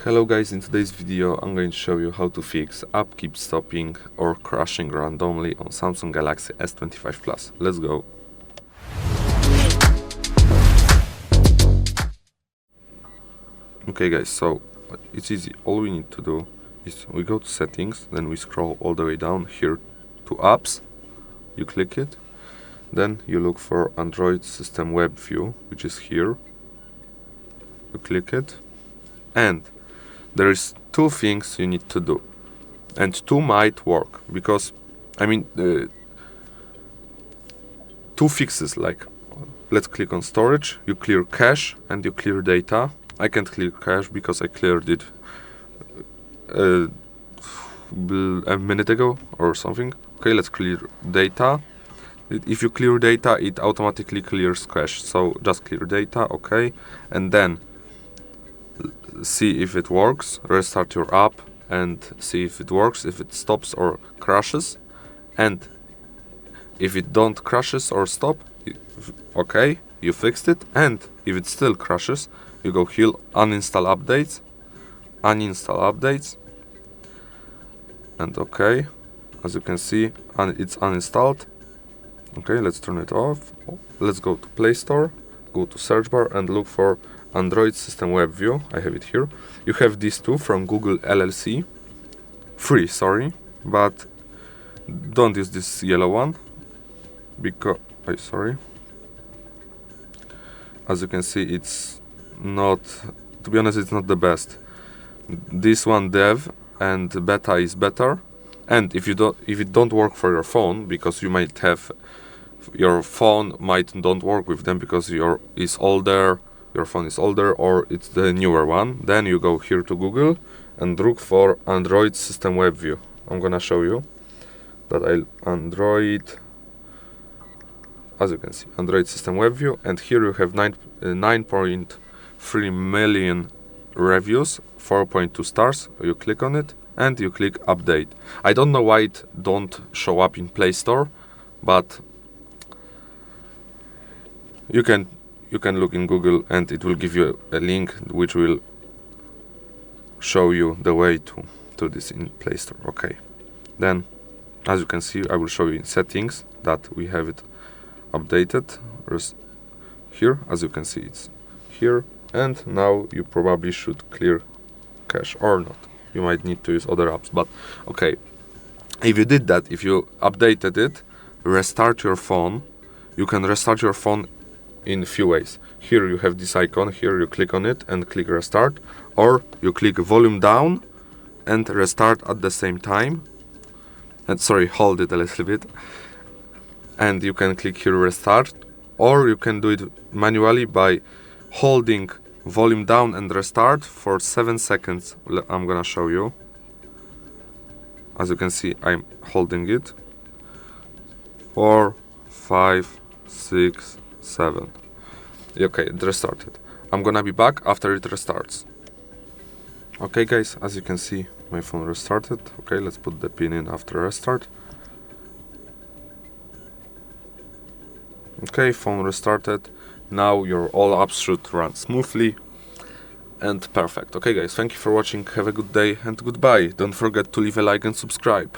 Hello guys, in today's video I'm going to show you how to fix app keeps stopping or crashing randomly on Samsung Galaxy S25 Plus. Let's go. Okay guys, so it's easy. All we need to do is we go to settings, then we scroll all the way down here to apps, you click it, then you look for Android System WebView, which is here, you click it, and there is two things you need to do, and two might work, because two fixes, like let's click on storage, you clear cache and you clear data. I can't clear cache because I cleared it a minute ago or something. Okay, let's clear data. If you clear data, it automatically clears cache, so just clear data, okay, and then see if it works, restart your app and see if it works, if it stops or crashes, and if it don't crashes or stop, okay, you fixed it, and if it still crashes, you go here, uninstall updates, and okay, as you can see, it's uninstalled. Okay, let's turn it off. Let's go to Play Store, go to search bar and look for Android System WebView. I have it here. You have these two from Google LLC, free, sorry, but don't use this yellow one because as you can see, it's not, to be honest, it's not the best. This one, dev and beta, is better. And if it don't work for your phone, because you might have your phone might don't work with them because your phone is older, or it's the newer one, then you go here to Google and look for Android System WebView. I'm gonna show you that as you can see, Android System WebView, and here you have 9.3 million reviews, 4.2 stars. You click on it and you click update. I don't know why it don't show up in Play Store, but you can look in Google and it will give you a link which will show you the way to this in Play Store. Okay, then as you can see, I will show you in settings that we have it updated here. As you can see, it's here, and now you probably should clear cache or not. You might need to use other apps, but okay, if you did that, if you updated it, restart your phone. You can restart your phone in a few ways. Here you have this icon, here you click on it and click restart, or you click volume down and restart at the same time, and hold it a little bit, and you can click here restart, or you can do it manually by holding volume down and restart for 7 seconds. I'm gonna show you. As you can see, I'm holding it. 4, 5, 6, 7. Okay, it restarted. I'm gonna be back after it restarts. Okay guys, as you can see, my phone restarted. Okay, let's put the pin in after restart. Okay, phone restarted. Now your all apps should run smoothly and perfect. Okay guys, thank you for watching, have a good day and goodbye. Don't forget to leave a like and subscribe.